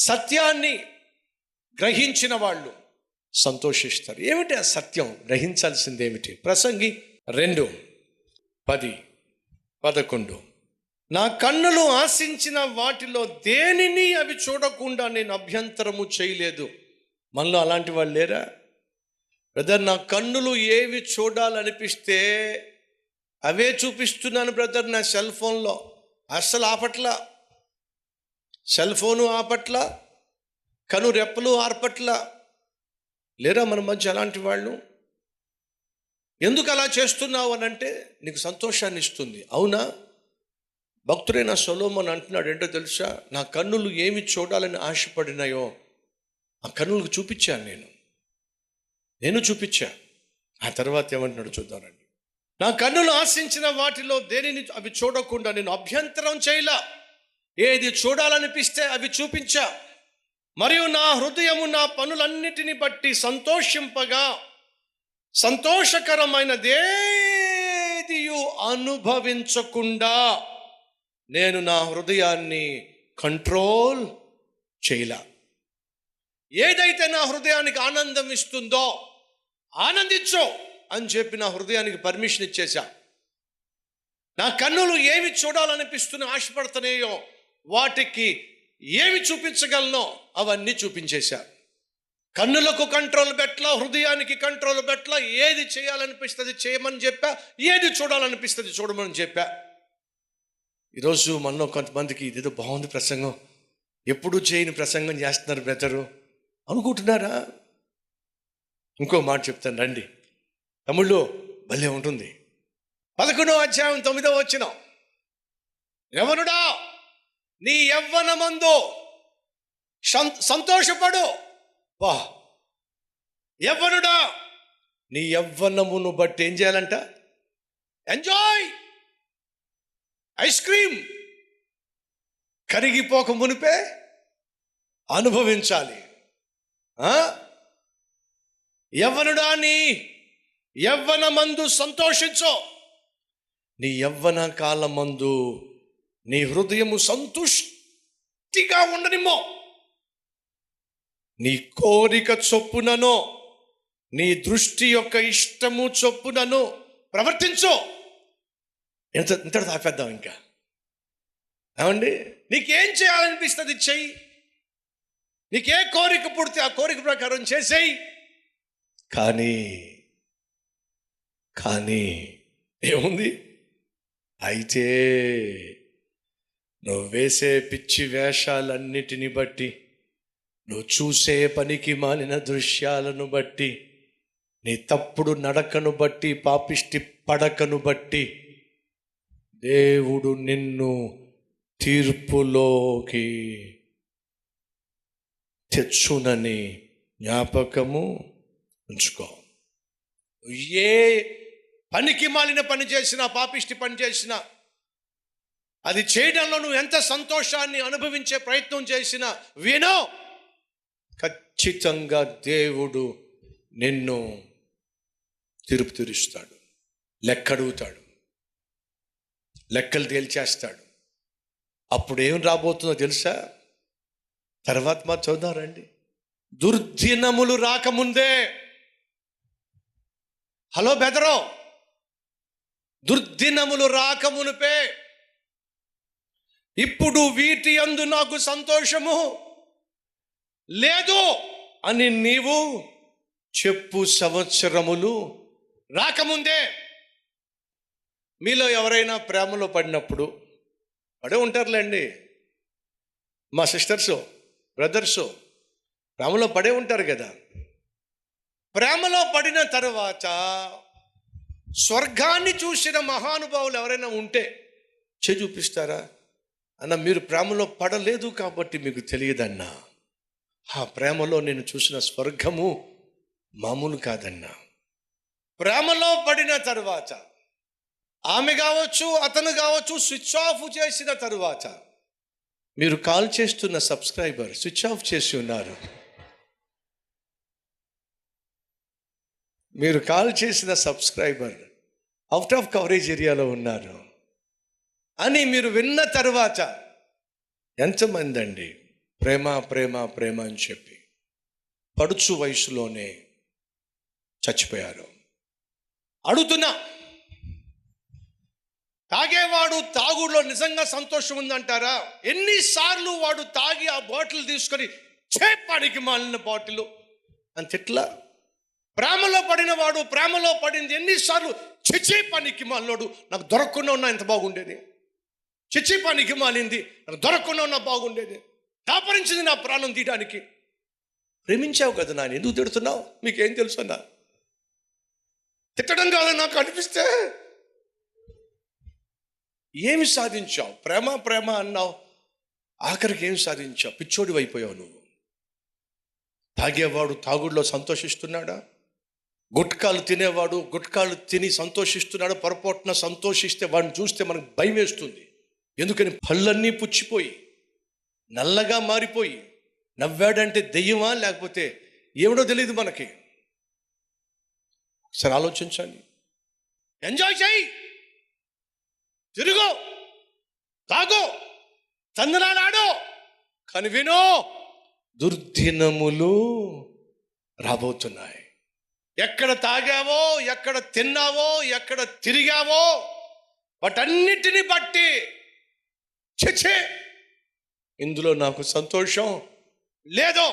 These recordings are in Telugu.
సత్యాన్ని గ్రహించిన వాళ్ళు సంతోషిస్తారు. ఏమిటి ఆ సత్యం? గ్రహించాల్సింది ఏమిటి? ప్రసంగి 2:10-11. నా కన్నులు ఆశించిన వాటిలో దేనిని అవి చూడకుండా నేను అభ్యంతరము చేయలేదు. మనలో అలాంటి వాళ్ళు లేరా? బ్రదర్, నా కన్నులు ఏవి చూడాలనిపిస్తే అవే చూపిస్తున్నాను బ్రదర్. నా సెల్ ఫోన్లో అస్సలు ఆపట్ల, సెల్ ఫోను ఆపట్ల, కను రెప్పలు ఆర్పట్ల. లేరా మన మధ్య అలాంటి వాళ్ళు? ఎందుకు అలా చేస్తున్నావు అని అంటే నీకు సంతోషాన్ని ఇస్తుంది. అవునా? భక్తుడైన సొలొమోను అంటున్నాడు, ఏంటో తెలుసా? నా కన్నులు ఏమి చూడాలని ఆశపడినాయో ఆ కన్నులకు చూపించాను నేను చూపించా. ఆ తర్వాత ఏమంటున్నాడు చూద్దానండి. నా కన్నులు ఆశించిన వాటిలో దేనిని అవి చూడకుండా నేను అభ్యంతరం చేయలా. ఏది చూడాలనిపిస్తే అవి చూపించా. మరియు నా హృదయము నా పనులన్నిటిని బట్టి సంతోషింపగా సంతోషకరమైనదేదియు అనుభవించకుండా నేను నా హృదయాన్ని కంట్రోల్ చేయలా. ఏదైతే నా హృదయానికి ఆనందం ఇస్తుందో ఆనందించో అని చెప్పి నా హృదయానికి పర్మిషన్ ఇచ్చేశా. నా కన్నులు ఏమి చూడాలనిపిస్తున్న ఆశపడుతున్నాయో వాటికి ఏమి చూపించగలనో అవన్నీ చూపించేశా. కన్నులకు కంట్రోల్ పెట్టలా, హృదయానికి కంట్రోల్ పెట్టలా. ఏది చేయాలనిపిస్తుంది చేయమని చెప్పా, ఏది చూడాలనిపిస్తుంది చూడమని చెప్పా. ఈరోజు మనలో కొంతమందికి ఇదేదో బాగుంది ప్రసంగం, ఎప్పుడు చేయని ప్రసంగం చేస్తున్నారు బ్రదరు అనుకుంటున్నారా? ఇంకో మాట చెప్తాను రండి తమ్ముళ్ళు, భలే ఉంటుంది. 11వ అధ్యాయం 9వ వచనం. యవ్వనుడా, నీ యవ్వనమందు సంతోషపడు. వా, యవ్వనుడా, నీ యవ్వనమును బట్టి ఏం చేయాలంట? ఎంజాయ్. ఐస్ క్రీమ్ కరిగిపోక మునిపే అనుభవించాలి. యవ్వనుడా, నీ యవ్వనమందు సంతోషించో. నీ యవ్వన కాలమందు నీ హృదయము సంతుష్టిగా ఉండనిమ్మో. నీ కోరిక చొప్పుననో నీ దృష్టి యొక్క ఇష్టము చొప్పునను ప్రవర్తించో. ఇంతటితో ఆపేద్దాం. ఇంకా ఏమండి, నీకేం చేయాలనిపిస్తుంది చెయ్యి. నీకే కోరిక పుడితే ఆ కోరిక ప్రకారం చేసేయి. కానీ ఏముంది? అయితే నువ్వు వేసే పిచ్చి వేషాలన్నిటిని బట్టి, నువ్వు చూసే పనికి మాలిన దృశ్యాలను బట్టి, నీ తప్పుడు నడకను బట్టి, పాపిష్టి పడకను బట్టి దేవుడు నిన్ను తీర్పులోకి తెచ్చునని జ్ఞాపకము ఉంచుకో. ఏ పనికి మాలిన పని చేసినా, పాపిష్టి పని చేసినా, అది చేయడంలో నువ్వు ఎంత సంతోషాన్ని అనుభవించే ప్రయత్నం చేసినా వినో, ఖచ్చితంగా దేవుడు నిన్ను తీర్పు తీరుస్తాడు, లెక్కడుగుతాడు, లెక్కలు తేల్చేస్తాడు. అప్పుడు ఏం రాబోతుందో తెలుసా? తర్వాత మా చూద్దాం రండి. దుర్దినములు రాకముందే, హలో బెదరో, దుర్దినములు రాకమునుపే ఇప్పుడు వీటి యందు నాకు సంతోషము లేదు అని నీవు చెప్పు. సంవత్సరములు రాకముందే. మీలో ఎవరైనా ప్రేమలో పడినప్పుడు, పడే ఉంటారులేండి, మా సిస్టర్సు బ్రదర్సు ప్రేమలో పడే ఉంటారు కదా. ప్రేమలో పడిన తర్వాత స్వర్గాన్ని చూసిన మహానుభావులు ఎవరైనా ఉంటే చూపిస్తారా? అన్న, మీరు ప్రేమలో పడలేదు కాబట్టి మీకు తెలియదన్నా. ఆ ప్రేమలో నేను చూసిన స్వర్గము మామూలు కాదన్నా. ప్రేమలో పడిన తర్వాత ఆమె కావచ్చు, అతను కావచ్చు, స్విచ్ ఆఫ్ చేసిన తరువాత మీరు కాల్ చేస్తున్న సబ్స్క్రైబర్ స్విచ్ ఆఫ్ చేసి ఉన్నారు. మీరు కాల్ చేసిన సబ్స్క్రైబర్ అవుట్ ఆఫ్ కవరేజ్ ఏరియాలో ఉన్నారు అని మీరు విన్న తర్వాత ఎంతమంది అండి ప్రేమ ప్రేమ ప్రేమ అని చెప్పి పడుచు వయసులోనే చచ్చిపోయారు. అడుగుతున్నా, తాగేవాడు తాగుడులో నిజంగా సంతోషం ఉందంటారా? ఎన్నిసార్లు వాడు తాగి ఆ బాటిల్ తీసుకొని చేపానికి మాలిన బాటిల్ అని తిట్లా? ప్రేమలో పడిన వాడు ప్రేమలో పడింది ఎన్నిసార్లు పనికి మాలినోడు, నాకు దొరకకుండా ఉన్నా ఎంత బాగుండేది, పనికి మాలింది నాకు దొరకకుండా ఉన్నా బాగుండేది, దాపరించింది నా ప్రాణం తీయడానికి. ప్రేమించావు కదా నాన్న, ఎందుకు తిడుతున్నావు? మీకేం తెలుసు అన్నా? తిట్టడం కాదని నాకు అనిపిస్తే ఏమి సాధించావు? ప్రేమ ప్రేమ అన్నావు, ఆఖరికి ఏమి సాధించావు? పిచ్చోడి అయిపోయావు నువ్వు. తాగేవాడు తాగుడులో సంతోషిస్తున్నాడా? గుట్కాలు తినేవాడు గుట్కాలు తిని సంతోషిస్తున్నాడు. పొరపాటున సంతోషిస్తే వాడిని చూస్తే మనకు భయం వేస్తుంది. ఎందుకని పళ్ళన్నీ పుచ్చిపోయి నల్లగా మారిపోయి నవ్వాడంటే దెయ్యమా లేకపోతే ఏమిడో తెలియదు మనకి. ఒకసారి ఆలోచించండి. ఎంజాయ్ చేయి, తిరుగు, తాగు, తందనాడాడు, కానీ వినో, దుర్దినములు రాబోతున్నాయి. ఎక్కడ తాగావో, ఎక్కడ తిన్నావో, ఎక్కడ తిరిగావో వాటన్నిటిని బట్టి చచ్చే ఇందులో నాకు సంతోషం లేదు,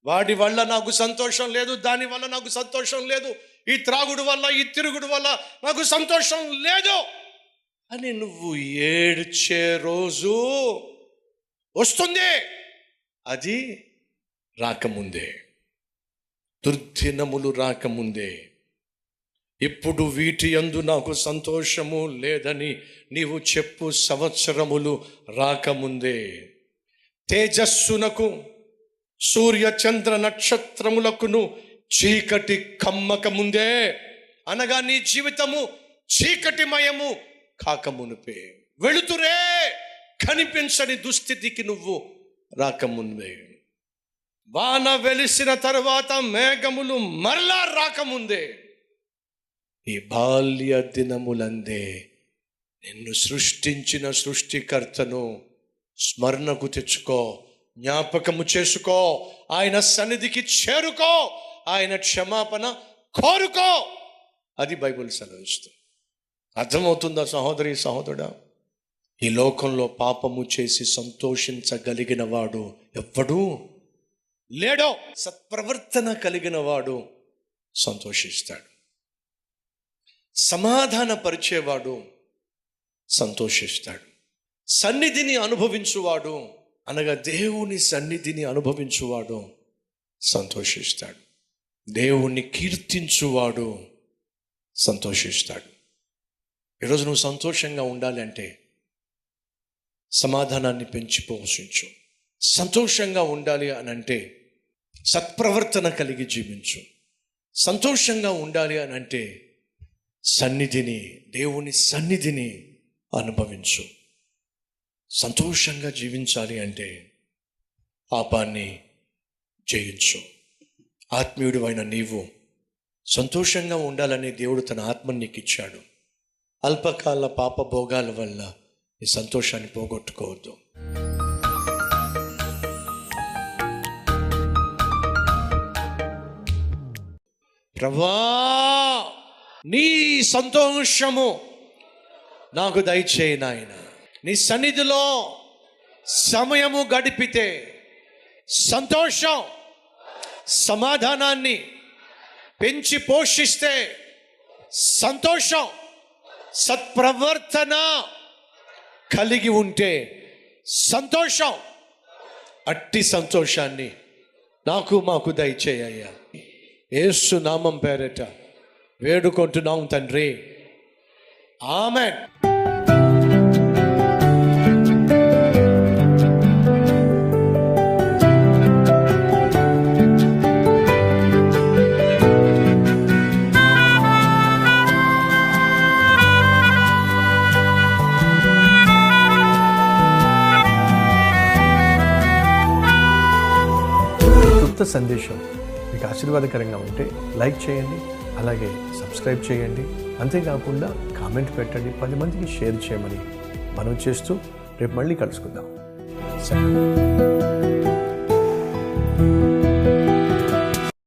వాడి వల్ల నాకు సంతోషం లేదు, దాని వల్ల నాకు సంతోషం లేదు, ఈ త్రాగుడు వల్ల ఈ తిరుగుడు వల్ల నాకు సంతోషం లేదు అని నువ్వు ఏడ్చే రోజు వస్తుంది. అది రాకముందే, దుర్దినములు రాకముందే. ఇప్పుడు వీటి యందు నాకు సంతోషము లేదని నీవు చెప్పు సంవత్సరములు రాకముందే, తేజస్సునకు సూర్య చంద్ర నక్షత్రములకును చీకటి కమ్మకముందే, అనగా నీ జీవితము చీకటిమయము కాకమునుపే, వెలుతురే కనిపించని దుస్థితికి నువ్వు రాకముందే, వాన వెలిసిన తర్వాత మేఘములు మరలా రాకముందే, ఈ బాల్య దినములందే నిన్ను సృష్టించిన సృష్టికర్తను స్మరణకు తెచ్చుకో, జ్ఞాపకము చేసుకో, ఆయన సన్నిధికి చేరుకో, ఆయన క్షమాపణ కోరుకో. అది బైబిల్ సెలవిస్తుంది. అర్థమవుతుందా సహోదరి సహోదరుడా? ఈ లోకంలో పాపము చేసి సంతోషించగలిగిన వాడు ఎవ్వడూ లేడో. సత్ప్రవర్తన కలిగిన వాడు సంతోషిస్తాడు, సమాధాన పరిచేవాడు సంతోషిస్తాడు, సన్నిధిని అనుభవించువాడు అనగా దేవుని సన్నిధిని అనుభవించువాడు సంతోషిస్తాడు, దేవుణ్ణి కీర్తించువాడు సంతోషిస్తాడు. ఈరోజు నువ్వు సంతోషంగా ఉండాలి అంటే సమాధానాన్ని పెంచి పోషించు. సంతోషంగా ఉండాలి అని అంటే సత్ప్రవర్తన కలిగి జీవించు. సంతోషంగా ఉండాలి అని అంటే సన్నిధిని, దేవుని సన్నిధిని అనుభవించు. సంతోషంగా జీవించాలి అంటే పాపాన్ని జయించు. ఆత్మీయుడు అయిన నీవు సంతోషంగా ఉండాలని దేవుడు తన ఆత్మని నీకు ఇచ్చాడు. అల్పకాల పాప భోగాల వల్ల ఈ సంతోషాన్ని పోగొట్టుకోవద్దు. ప్రభువా, నీ సంతోషము నాకు దయచేయి నాయన. నీ సన్నిధిలో సమయము గడిపితే సంతోషం, సమాధానాన్ని పెంచి పోషిస్తే సంతోషం, సత్ప్రవర్తన కలిగి ఉంటే సంతోషం. అట్టి సంతోషాన్ని నాకు మాకు దయచేయ్యా. యేసు నామం పేరట వేడుకుంటున్నాం తండ్రి, ఆమెన్. సందేశం మీకు ఆశీర్వాదకరంగా ఉంటే లైక్ చేయండి, అలాగే సబ్స్క్రైబ్ చేయండి. అంతేకాకుండా కామెంట్ పెట్టండి, 10 మందికి షేర్ చేయమని మనం చేస్తూ రేపు మళ్ళీ కలుసుకుందాం.